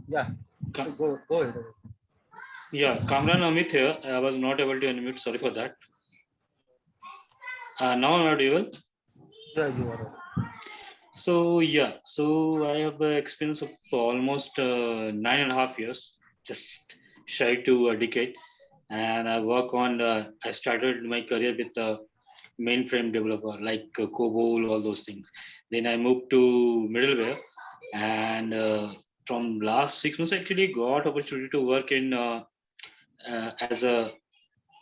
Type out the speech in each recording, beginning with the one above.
Yeah, so go ahead. Yeah, Kamran Amit here. I was not able to unmute. Sorry for that. Now I'm audible. Yeah, you are. So I have an experience of almost 9.5 years, just shy to a decade, and I work on. I started my career with mainframe developer like COBOL, all those things. Then I moved to middleware, and from last 6 months, actually got opportunity to work in as a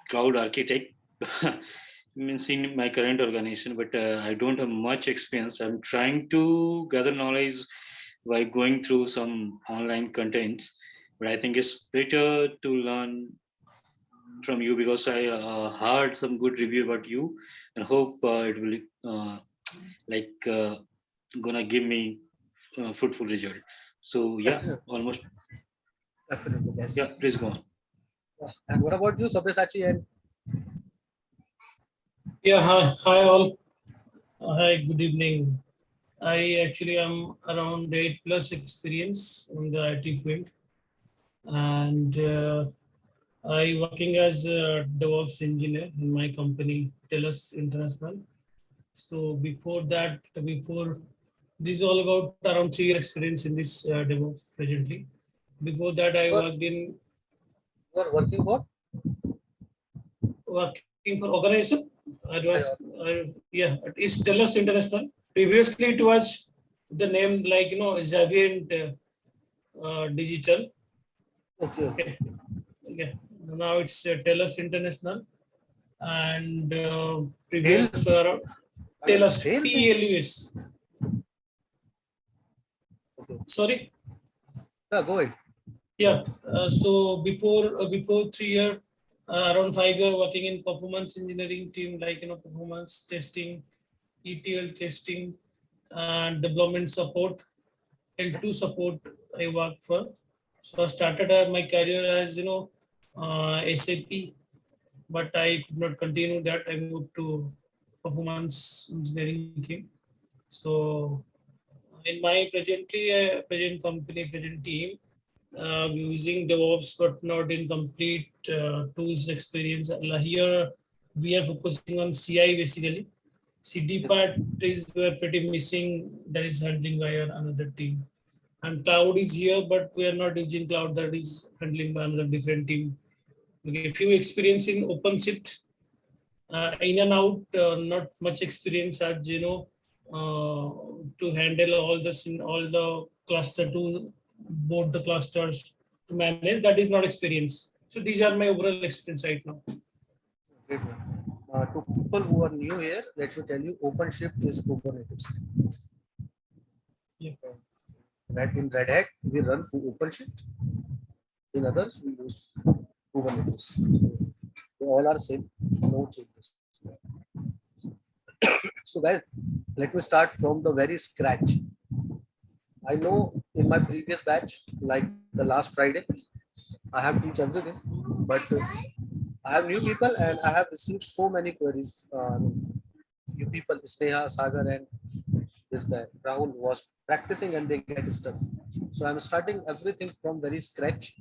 cloud architect. Means in my current organization, but I don't have much experience. I'm trying to gather knowledge by going through some online contents, but I think it's better to learn from you because I heard some good review about you and hope it will like gonna give me fruitful result. So yeah, Yes, almost definitely. Yes. yeah. Please go on. And what about you, Sabyasachi? And Yeah, hi all. Hi, good evening. I actually am around 8+ experience in the IT field, and I working as a DevOps engineer in my company, TELUS International. So before this is all about around 3 year experience in this DevOps presently. Before that, I worked in you are working for? working for organization. It was it's TELUS International. Previously, it was the name like Zavient Digital. Okay. Okay. Now it's TELUS International, and previous TELUS TELUS. Okay. Sorry. Yeah, go ahead. Yeah. So before 3 year, around 5 year working in performance engineering team, like performance testing, ETL testing, and development support, L2 support. I worked for. So I started my career as SAP, but I could not continue that. I moved to performance engineering team. So in my present company, present team, using DevOps, but not in complete tools experience. Here we are focusing on CI basically. CD part is pretty missing. That is handling by another team. And cloud is here, but we are not using cloud. That is handling by another different team. Okay, few experience in OpenShift, in and out. Not much experience as to handle all this in all the cluster to both the clusters to manage. That is not experience. So these are my overall experience right now. Great. To people who are new here, let me tell you, OpenShift is Kubernetes. Yeah. Right, in Red Hat, we run OpenShift. In others, we use Kubernetes. They all are same, no changes. So guys, let me start from the very scratch. I know in my previous batch, like the last Friday, I have teach everything, but I have new people and I have received so many queries. You people, Sneha, Sagar, and this guy Rahul was practicing and they get stuck. So I'm starting everything from very scratch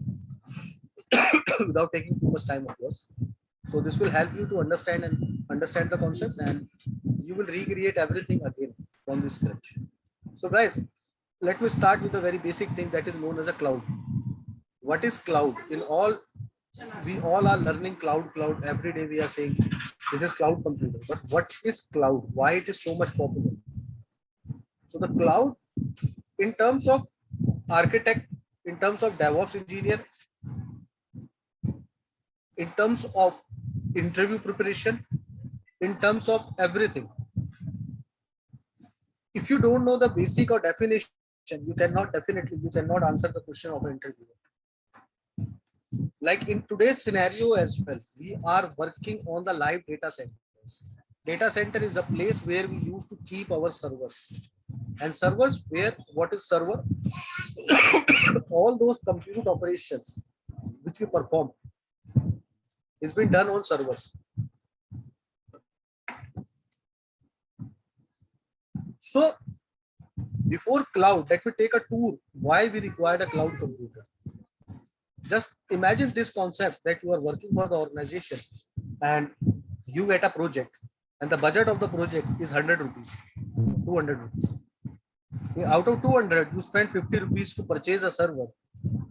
without taking too much time of yours. So this will help you to understand the concept, and you will recreate everything again from the scratch. So guys, let me start with a very basic thing that is known as a cloud. What is cloud? We all are learning cloud every day. We are saying this is cloud computing, but what is cloud? Why it is so much popular? So the cloud, in terms of architect, in terms of DevOps engineer, in terms of interview preparation, in terms of everything, if you don't know the basic or definition, you cannot answer the question of an interviewer. Like in today's scenario as well, we are working on the live data centers. Data center is a place where we used to keep our servers. And servers, where what is server? All those compute operations which we perform is being done on servers. So Before cloud, let me take a tour why we require a cloud computer. Just imagine this concept that you are working for the organization and you get a project and the budget of the project is 100 rupees, 200 rupees. Out of 200, you spend 50 rupees to purchase a server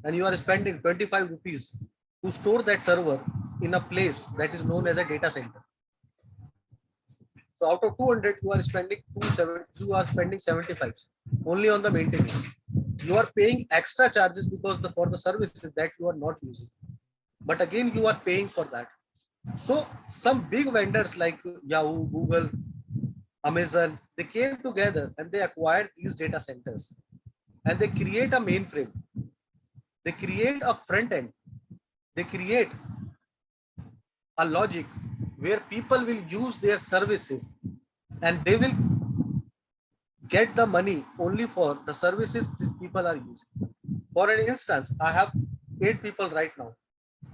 and you are spending 25 rupees to store that server in a place that is known as a data center. So out of 200, you are spending 75 only on the maintenance. You are paying extra charges because for the services that you are not using. But again, you are paying for that. So some big vendors like Yahoo, Google, Amazon, they came together and they acquired these data centers and they create a mainframe. They create a front end. They create a logic where people will use their services and they will get the money only for the services these people are using. For an instance, I have 8 people right now.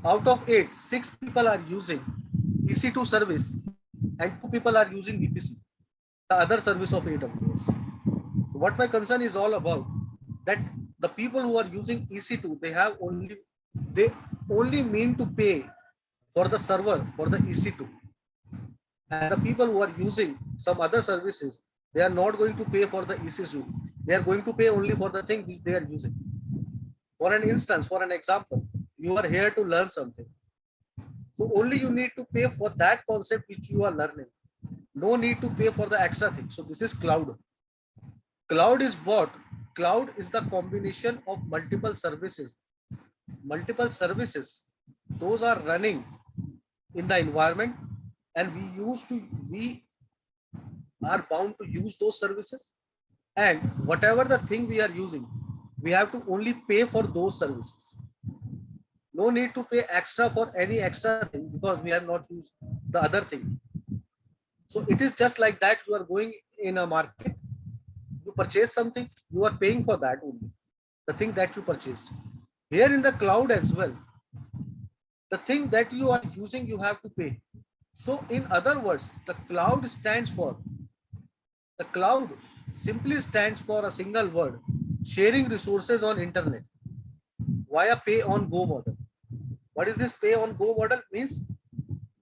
Out of 8, 6 people are using EC2 service and 2 people are using VPC, the other service of AWS. What my concern is all about, that the people who are using EC2, they only mean to pay for the server for the EC2. And the people who are using some other services, they are not going to pay for the EC2. They are going to pay only for the thing which they are using. For an instance, for an example, you are here to learn something. So only you need to pay for that concept which you are learning. No need to pay for the extra thing. So this is cloud. Cloud is what? Cloud is the combination of multiple services. Multiple services. Those are running in the environment and we are bound to use those services. And whatever the thing we are using, we have to only pay for those services. No need to pay extra for any extra thing because we have not used the other thing. So it is just like that. You are going in a market, you purchase something, you are paying for that only, the thing that you purchased. Here in the cloud as well, the thing that you are using, you have to pay. So in other words, the cloud simply stands for a single word, sharing resources on internet via pay on go model. What is this pay on go model? Means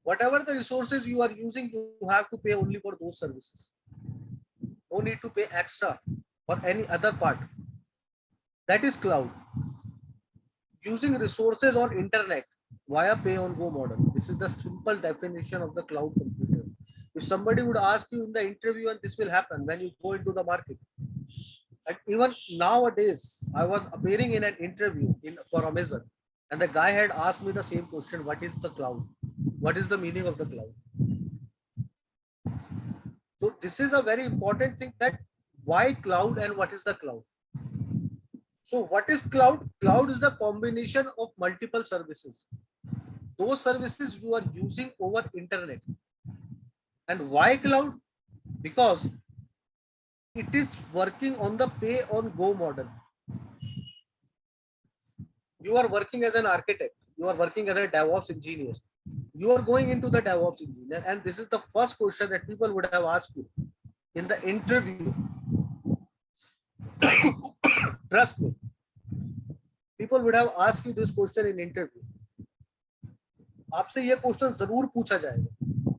whatever the resources you are using, you have to pay only for those services. No need to pay extra for any other part. That is cloud. Using resources on internet via pay on go model. This is the simple definition of the cloud computer. If somebody would ask you in the interview, and this will happen when you go into the market. And even nowadays, I was appearing in an interview for Amazon, and the guy had asked me the same question: what is the cloud? What is the meaning of the cloud? So this is a very important thing, that why cloud and what is the cloud? So what is cloud? Cloud is the combination of multiple services. Those services you are using over internet. And why cloud? Because it is working on the pay on go model. You are working as an architect. You are working as a DevOps engineer. You are going into the DevOps engineer, and this is the first question that people would have asked you in the interview. Trust me, people would have asked you this question in interview. आपसे ये question जरूर पूछा जाएगा,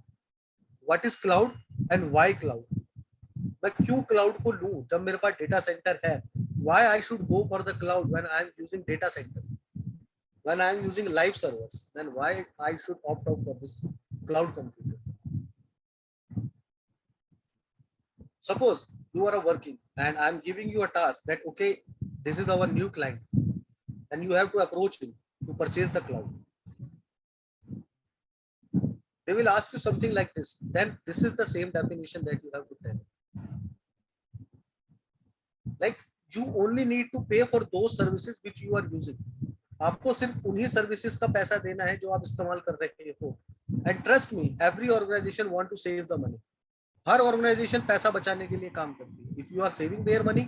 what is cloud and why cloud? मैं क्यों cloud को लूं जब मेरे पास डेटा सेंटर है? Why I should go for the cloud when I am using data center? When I am using live servers, then why I should opt out for this cloud computer? Suppose you are working and I am giving you a task that, okay, this is our new client and you have to approach him to purchase the cloud. They will ask you something like this. Then this is the same definition that you have to tell. Like, you only need to pay for those services which you are using. आपको सिर्फ उन्हीं services का पैसा देना है जो आप इस्तेमाल कर रहे हो. And trust me, every organization want to save the money. हर ऑर्गेनाइजेशन पैसा बचाने के लिए काम करती है. If you are saving their money,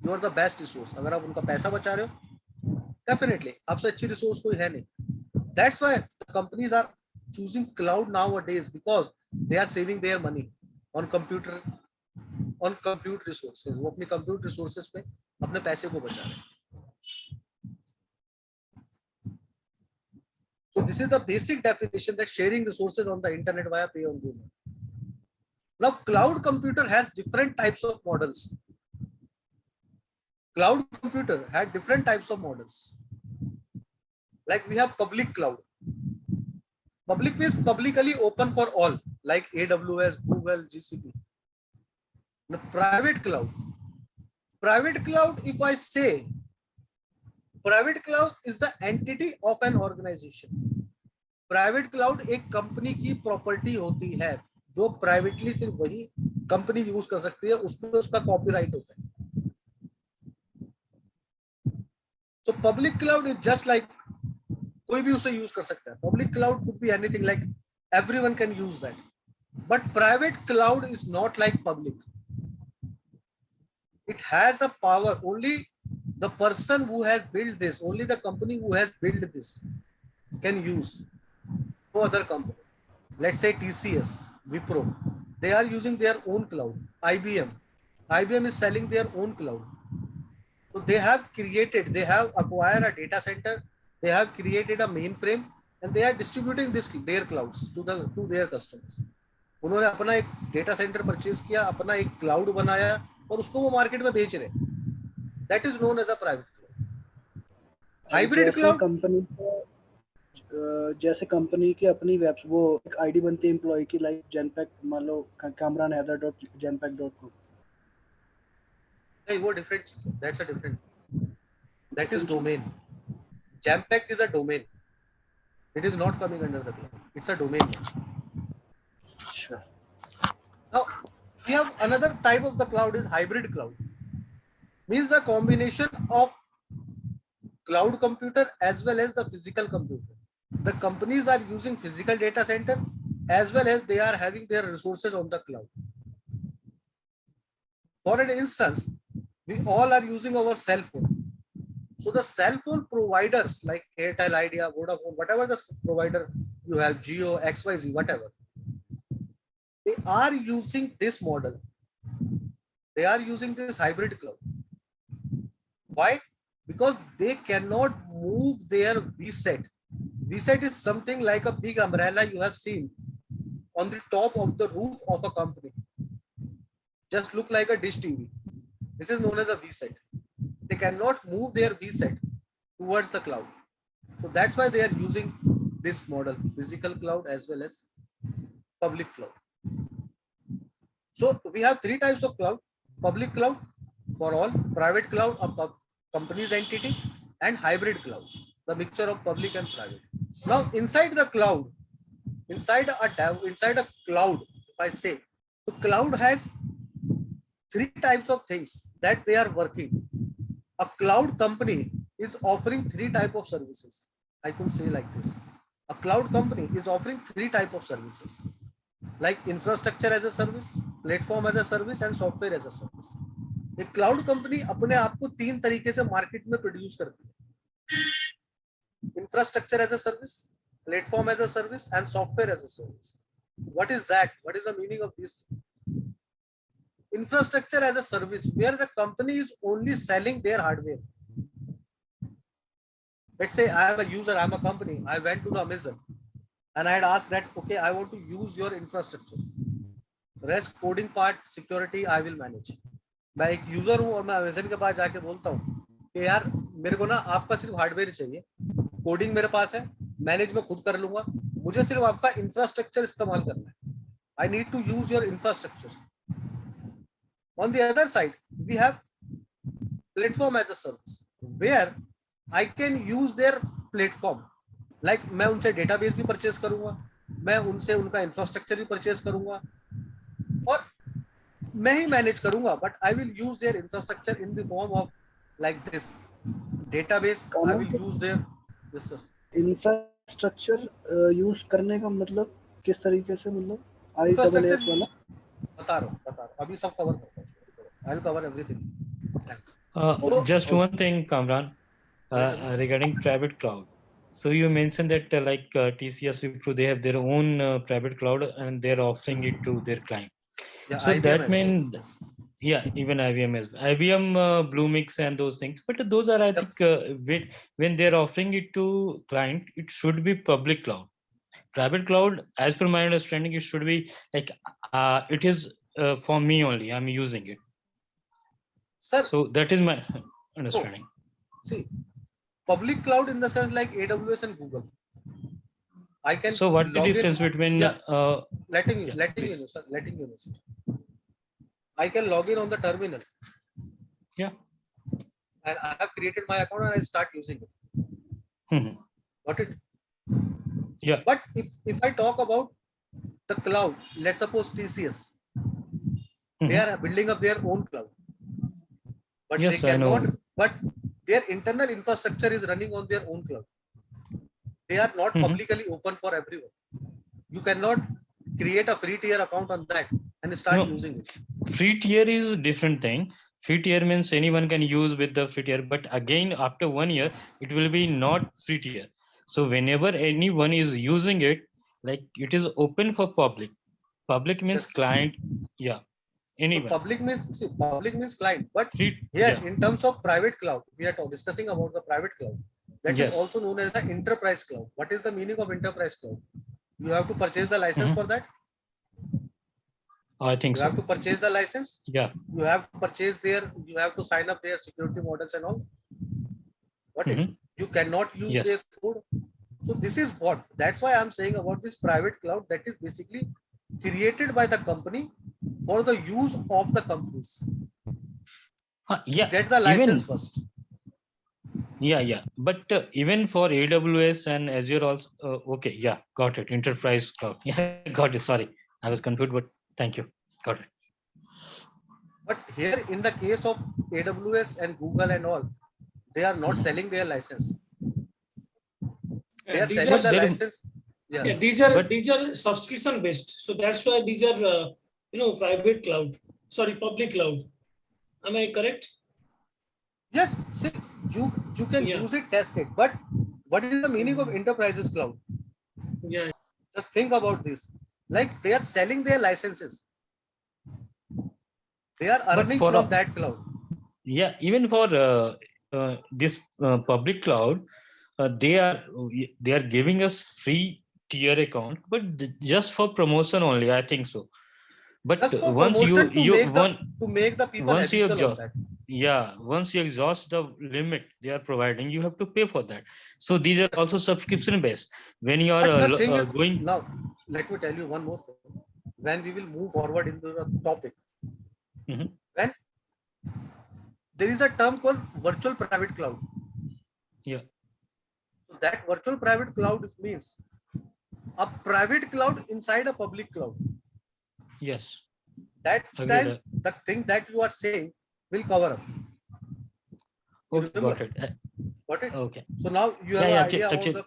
you are the best resource. अगर आप उनका पैसा बचा रहे हो, definitely आपसे अच्छी रिसोर्स कोई है नहीं. That's why the companies are choosing cloud nowadays, because they are saving their money on computer on compute resources. वो अपनी compute resources पे अपने पैसे को बचा रहे हैं. So this is the basic definition, that sharing resources on the internet via pay on demand. Now cloud computer has different types of models. Cloud computer had different types of models. Like we have public cloud. Public means publicly open for all, like AWS, Google, GCP. The private cloud. Private cloud, if I say, private cloud is the entity of an organization. Private cloud एक company की property होती है जो privately सिर्फ वही company use कर सकती है, उसमें उसका कॉपीराइट होता है. So public cloud is just like कोई भी उसे यूज कर सकता है. Public cloud could be anything, like everyone can use that. But private cloud is not like public. It has a power. Only the person who has built this, only the company who has built this can use. No other company. Let's say TCS, Wipro, they are using their own cloud. IBM is selling their own cloud. So they have acquired a data center, they have created a mainframe, and they are distributing their clouds to their customers. उन्होंने अपना एक data centre purchase किया, अपना एक cloud बनाया और उसको वो मार्केट में बेच रहे. That is known as a private cloud. Hybrid cloud company जैसे कंपनी की अपनी वेब वो एक आईडी बनती है एम्प्लॉय की, लाइक जनपैक, मान लो kamranhaider.janpack.com. नहीं, वो डिफरेंट चीज है. That's a different. That is domain. Janpack is a domain. It is not coming under the cloud. It's a domain name. Sure. Now we have another type of the cloud is hybrid cloud. Means the combination of cloud computer as well as the physical computer. The companies are using physical data center as well as they are having their resources on the cloud. For an instance, we all are using our cell phone. So the cell phone providers like Airtel, Idea, Vodafone, whatever the provider you have, Jio, XYZ, whatever, they are using this model. They are using this hybrid cloud. Why? Because they cannot move their VSET. VSET is something like a big umbrella you have seen on the top of the roof of a company. Just look like a dish TV. This is known as a VSET. They cannot move their VSET towards the cloud. So that's why they are using this model, physical cloud as well as public cloud. So we have three types of cloud: public cloud for all, private cloud, a company's entity, and hybrid cloud, the mixture of public and private. Now inside the cloud, inside a cloud, if I say, the cloud has three types of things that they are working. A cloud company is offering three types of services. I could say like this: a cloud company is offering three types of services, like infrastructure as a service, platform as a service, and software as a service. एक cloud company अपने आप को तीन तरीके से market में produce करती है: infrastructure as a service, platform as a service, and software as a service. What is that? What is the meaning of this? Infrastructure as a service, where the company is only selling their hardware. Let's say I am a user, I am a company, I went to the Amazon and I had asked that, okay, I want to use your infrastructure. Rest coding part, security, I will manage. मैं एक user हूं और मैं Amazon के पास जाके बोलता हूं कि यार मेरे को ना आपका सिर्फ हार्डवेयर चाहिए, कोडिंग मेरे पास है, मैनेज मैं खुद कर लूंगा, मुझे सिर्फ आपका इंफ्रास्ट्रक्चर इस्तेमाल करना है. I need to use your infrastructure. On the other side, we have platform as a service, where I can use their platform. Like मैं उनसे डेटाबेस भी परचेज करूंगा, मैं उनसे उनका इंफ्रास्ट्रक्चर भी परचेज करूंगा और मैं ही मैनेज करूंगा, but I will use their infrastructure in the form of like this database. I will use their. Yes sir. Infrastructure use करने का मतलब किस तरीके से, मतलब IaaS वाला बता रहा हूँ अभी सब कवर करता हूँ. I will cover everything. Just one thing, Kamran, regarding private cloud. So you mentioned that TCS, Wipro, they have their own private cloud and they're offering it to their client. Yeah, So IBM that as means well. Yeah, even IBM as well. IBM, Bluemix and those things. But those are, I Yep. think, when they're offering it to client, it should be public cloud. Private cloud, as per my understanding, it should be like, it is for me only. I'm using it. Sir, So that is my no, understanding. see, public cloud in the sense like AWS and Google. I can So what the log in. difference between, Yeah. yeah, letting you please. know, sir, letting you know, sir. I can log in on the terminal Yeah. and I have created my account and I start using it. Mhm. Got it? Yeah. But if I talk about the cloud, let's suppose TCS, they Mhm. are building up their own cloud, but Yes, they I know. cannot, but their internal infrastructure is running on their own cloud. They are not Mhm. publicly open for everyone. You cannot create a free tier account on that and start No, using it. free tier is different thing. Free tier means anyone can use with the free tier, but again, after 1 year, it will be not free tier. So whenever anyone is using it, like it is open for public. Public means Yes. client. Yeah, So anyone. public means client, but Free. here Yeah. in terms of private cloud, we are discussing about the private cloud. That is Yes. also known as the enterprise cloud. What is the meaning of enterprise cloud? You have to purchase the license Mhm. for that. I think You so. have to purchase the license. Yeah. You have to purchase their. You have to sign up their security models and all. What it? Mhm. You cannot use Yes. their code. So this is what. That's why I'm saying about this private cloud. That is basically created by the company for the use of the companies. Yeah. Get the license Even. first. Yeah. But even for AWS and Azure also, okay. Yeah, got it. Enterprise cloud. Yeah, got it. Sorry, I was confused, but thank you. Got it. But here in the case of AWS and Google and all, they are not Mhm. selling their license. They are These selling are the There- license. Yeah. Yeah, But- these are subscription based. So that's why these are private cloud. Sorry, public cloud. Am I correct? Yes. See, you can Yeah. use it, test it. But what is the meaning of enterprises cloud? Yeah. Just think about this. Like they are selling their licenses. They are earning for from a- that cloud. Yeah, even for this public cloud, they are giving us free tier account, but just for promotion only. I think so. But Just for once promotion you to make the people once you habitual of exhaust, that. yeah, once you exhaust the limit they are providing, you have to pay for that. So these are Yes. also subscription based. When you are But the thing is, going, now let me tell you one more thing. When we will move forward into the topic, Mhm. when there is a term called virtual private cloud. Yeah. So that virtual private cloud means a private cloud inside a public cloud. Yes. That Agreed. time, the thing that you are saying will cover up. You Okay, remember? got it. Got it? Okay. So now you have Yeah, an idea about the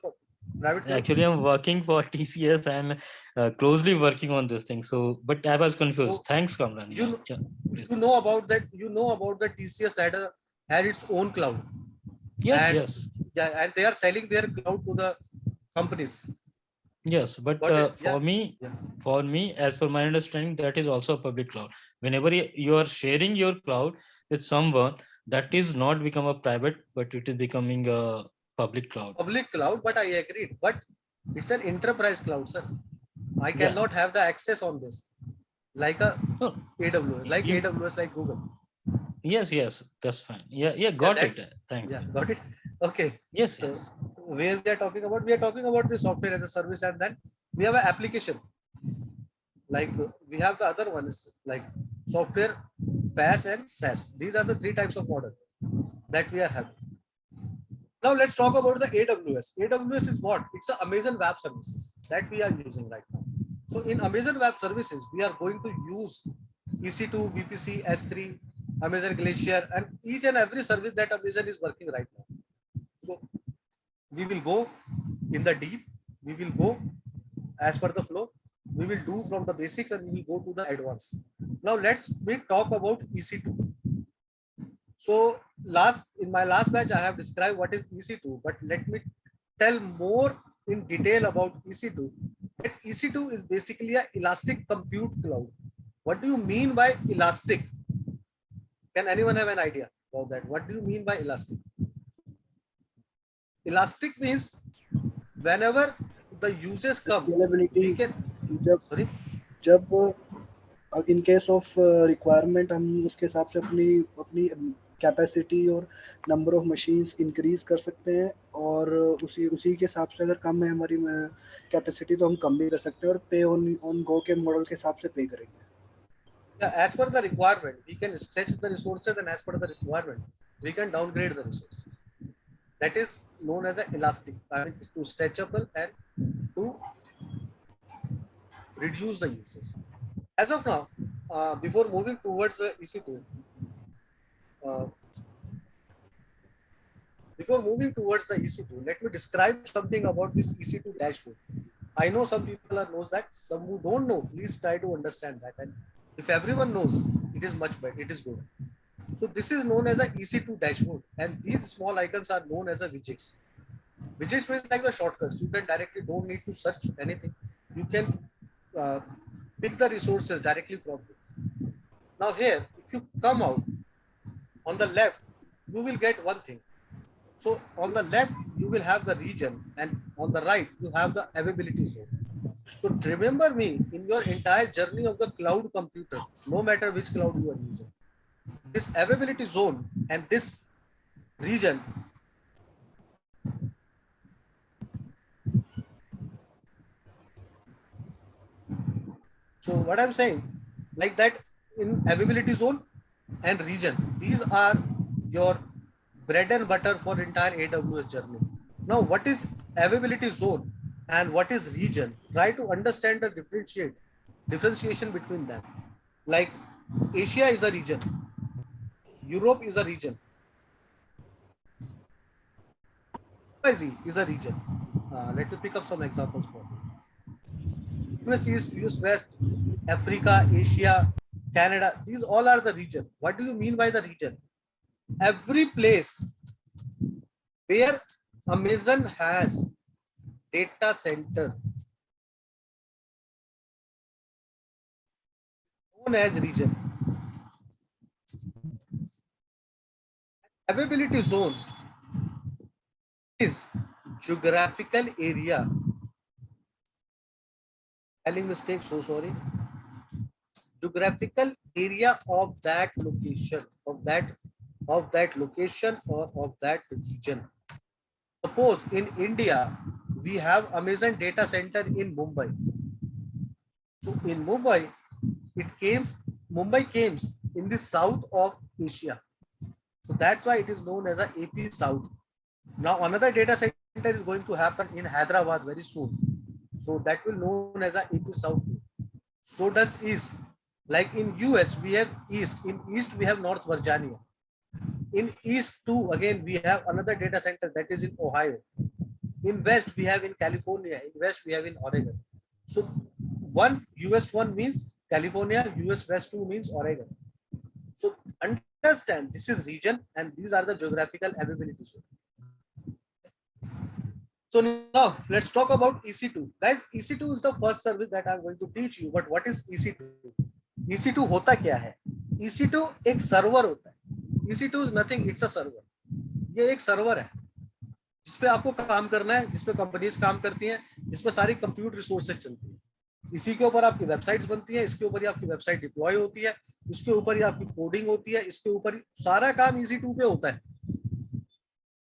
private cloud. Actually, I'm working for TCS and closely working on this thing. So, but I was confused. So, Thanks, Kamran. you Yeah, please. you know about that. You know about the TCS had its own cloud. Yes, And, yes, yeah, and they are selling their cloud to the companies. yes. But Got it? for Yeah. me, as per my understanding, that is also a public cloud. Whenever you are sharing your cloud with someone, that is not become a private, but it is becoming a public cloud. Public cloud, but I agreed. But it's an enterprise cloud, sir. I Yeah. cannot have the access on this like a Oh, AWS, like you- AWS, like Google. yes, that's fine. Yeah, got it. Thanks. Yeah, got it. Okay. Yes, So yes. where we are talking about the software as a service, and then we have an application. Like we have the other ones like software, PaaS and SaaS. These are the three types of model that we are having. Now let's talk about the AWS. AWS is what? It's an Amazon Web Services that we are using right now. So in Amazon Web Services, we are going to use EC2, VPC, S3, Amazon Glacier, and each and every service that Amazon is working right now. So we will go in the deep. We will go as per the flow. We will do from the basics and we will go to the advanced. Now we talk about EC2. So in my last batch, I have described what is EC2, but let me tell more in detail about EC2. That EC2 is basically an elastic compute cloud. What do you mean by elastic? Can anyone have an idea about that? What do you mean by elastic? Elastic means whenever the uses come, we scalability can, जब sorry, जब in case of requirement हम उसके हिसाब से अपनी अपनी capacity और number of machines increase कर सकते हैं, और उसी उसी के हिसाब से अगर कम है हमारी कैपेसिटी तो हम कम भी कर सकते हैं, और पे ऑन ऑन गो के मॉडल के हिसाब से पे करेंगे. yeah, as per the requirement, we can stretch the resources, and as per the requirement, we can downgrade the resources. That is known as the elastic. I mean, to stretchable and to reduce the uses. As of now, before moving towards the EC2, uh, before moving towards the EC2, let me describe something about this EC2 dashboard. I know some people knows that, some who don't know, please try to understand that. And if everyone knows, it is much better, it is good. So this is known as the EC2 dashboard, and these small icons are known as the widgets. Widgets means like the shortcuts. You can directly, don't need to search anything. You can pick the resources directly from it. Now here, if you come out on the left, you will get one thing. So on the left, you will have the region, and on the right, you have the availability zone. So remember me, in your entire journey of the cloud computer, no matter which cloud you are using, this availability zone and this region so what I'm saying, like that, in availability zone and region, these are your bread and butter for entire AWS journey. Now, what is availability zone and what is region? Try to understand the differentiation between them. Like Asia is a region, Europe is a region, XYZ is a region. Let me pick up some examples for you. US East, US West, Africa, Asia, Canada, these all are the region. What do you mean by the region? Every place where Amazon has data center known as region. Availability zone is geographical area. Spelling mistake, so sorry. Geographical area of that location, of that location or of that region. Suppose in India, we have Amazon data center in Mumbai. So in Mumbai, Mumbai came in the south of Asia. So that's why it is known as a AP South. Now another data center is going to happen in Hyderabad very soon. So that will known as a AP South. So does East. Like in US, we have East. In East, we have North Virginia. In East too, again, we have another data center that is in Ohio. In West, we have in California. In West, we have in Oregon. So one US one means California, US West 2 means Oregon. So understand this is region and these are the geographical availabilities. So now let's talk about EC2. Guys, EC2 is the first service that I'm going to teach you. But what is EC2? EC2 होता क्या है? EC2 एक server होता है. EC2 is nothing, it's a server. ये एक server है जिसपे आपको काम करना है, जिसपे कंपनीज काम करती हैं, जिसपे सारी कंप्यूटर रिसोर्सेज चलती हैं. इसी के ऊपर आपकी वेबसाइट्स बनती है, इसके ऊपर ही आपकी वेबसाइट डिप्लॉय होती है, इसके ऊपर ही आपकी कोडिंग होती है, इसके ऊपर ही सारा काम EC2 पे होता है.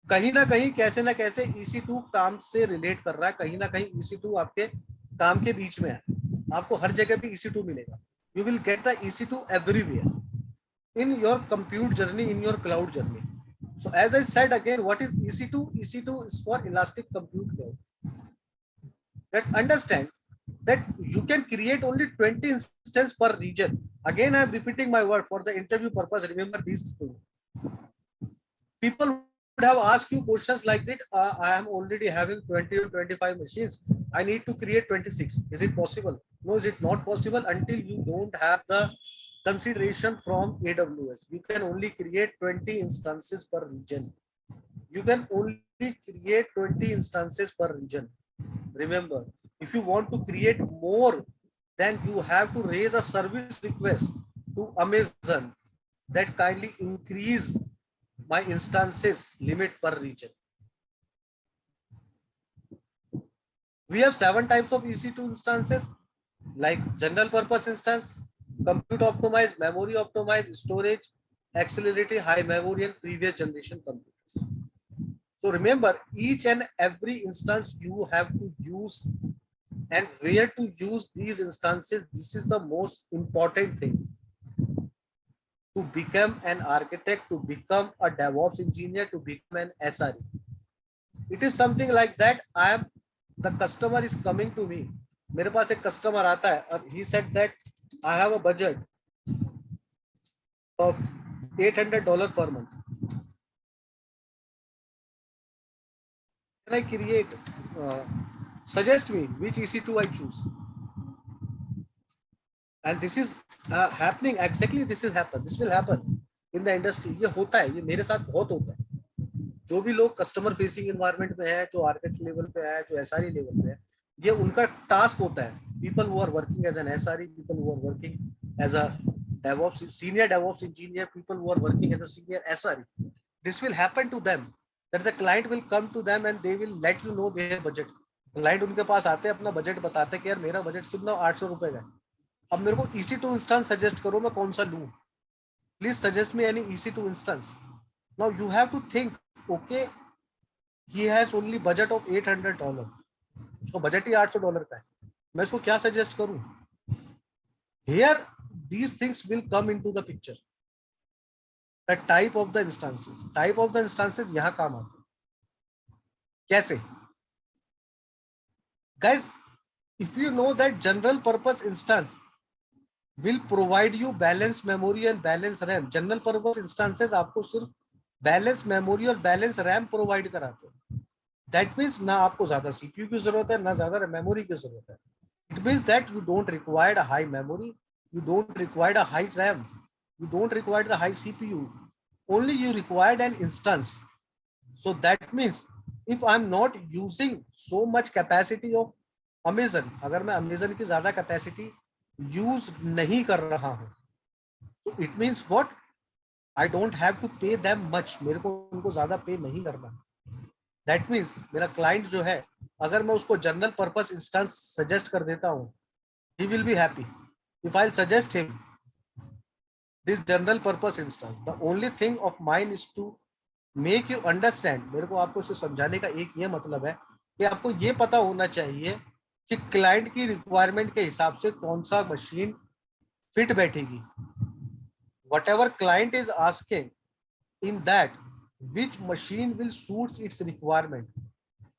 कहीं ना कहीं कैसे ना कैसे EC2 काम से रिलेट कर रहा है, कहीं ना कहीं EC2 आपके काम के बीच में है. आपको हर जगह पे EC2 मिलेगा. You will get the EC2 everywhere in your compute journey, in your cloud journey. So as I said again, what is EC2? EC2 is for Elastic Compute Cloud. Let's understand that you can create only 20 instances per region. Again, I am repeating my word for the interview purpose. Remember these two. People would have asked you questions like that. I am already having 20 or 25 machines. I need to create 26. Is it possible? No, is it not possible until you don't have the consideration from AWS. You can only create 20 instances per region. You can only create 20 instances per region. Remember, if you want to create more, then you have to raise a service request to Amazon that kindly increase my instances limit per region. We have 7 types of EC2 instances, like general purpose instance, compute optimized, memory optimized, storage, accelerated, high memory, and previous generation computers. So remember, each and every instance you have to use, and where to use these instances. This is the most important thing. To become an architect, to become a DevOps engineer, to become an SRE. It is something like that. The customer is coming to me. मेरे पास एक customer आता है और he said that I have a budget of $800 per month. Can I create, suggest me which EC2 I choose? And this is happening, exactly this is happen. This will happen in the industry. ये होता है, ये मेरे साथ बहुत होता है. जो भी लोग कस्टमर फेसिंग एनवायरनमेंट में है, जो आर्किटेक्ट लेवल पे है, जो एसआरई लेवल पे है, ये उनका टास्क होता है. People who are working as an SRE, people who are working as a DevOps, senior DevOps engineer, people who are working as a senior SRE. This will happen to them, that the client will come to them and they will let you know their budget. Client उनके पास आते हैं, अपना budget बताते हैं कि यार मेरा budget सिर्फ ना 800 रुपए का है. अब मेरे को EC2 इंस्टेंस सजेस्ट करो, मैं कौन सा लूं. Please suggest me any EC2 instance. Now you have to think, okay he has only budget of $800, उसको बजट ही $800 का है, मैं इसको क्या सजेस्ट करूं. Here these things will come into the picture. The type of the instances यहां काम आते हैं. कैसे? Guys, if you know that general purpose instance will provide you balance memory and balance RAM. General purpose instances आपको सिर्फ balance memory और balance RAM provide कराते हैं. That means ना आपको ज्यादा CPU की जरूरत है, ना ज्यादा memory की जरूरत है. It means that you don't require a high memory, you don't require a high RAM, you don't require the high CPU, only you required an instance. So that means if I'm not using so much capacity of Amazon, अगर मैं Amazon की ज्यादा capacity use नहीं कर रहा हूं, so it means what, I don't have to pay them much, मेरे को उनको ज्यादा पे नहीं करना. That means मेरा client जो है, अगर मैं उसको जनरल पर्पस इंस्टेंस सजेस्ट कर देता हूं, he will be happy. If I'll suggest him this general purpose instance, the only thing of mine is to make you understand. मेरे को आपको सिर्फ समझाने का एक ये मतलब है कि आपको ये पता होना चाहिए कि क्लाइंट की रिक्वायरमेंट के हिसाब से कौन सा मशीन फिट बैठेगी. Whatever client is asking, in that which machine will suits its requirement,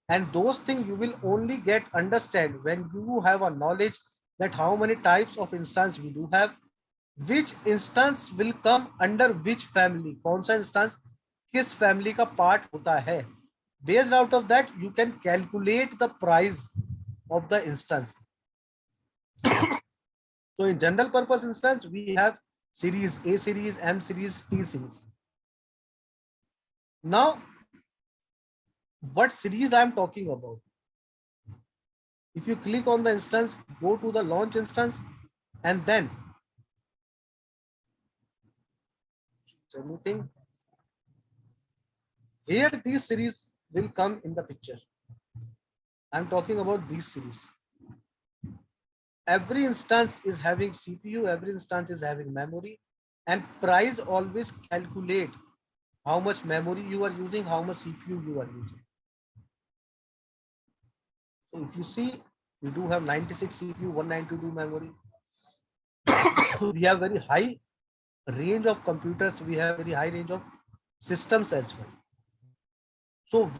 and those things you will only get understand when you have a knowledge that how many types of instance we do have, which instance will come under which family, कौन सा instance किस family का part होता है. Based out of that you can calculate the price of the instance. So in general purpose instance we have series, A series, M series, T series. Now what series I am talking about? If you click on the instance, go to the launch instance, and then anything here, these series will come in the picture. I'm talking about these series. Every instance is having CPU, every instance is having memory, and price always calculate how much memory you are using, how much CPU you are using. So if you see, we do have 96 CPU, 192 memory. We have very high range of computers, we have very high range of systems as well. So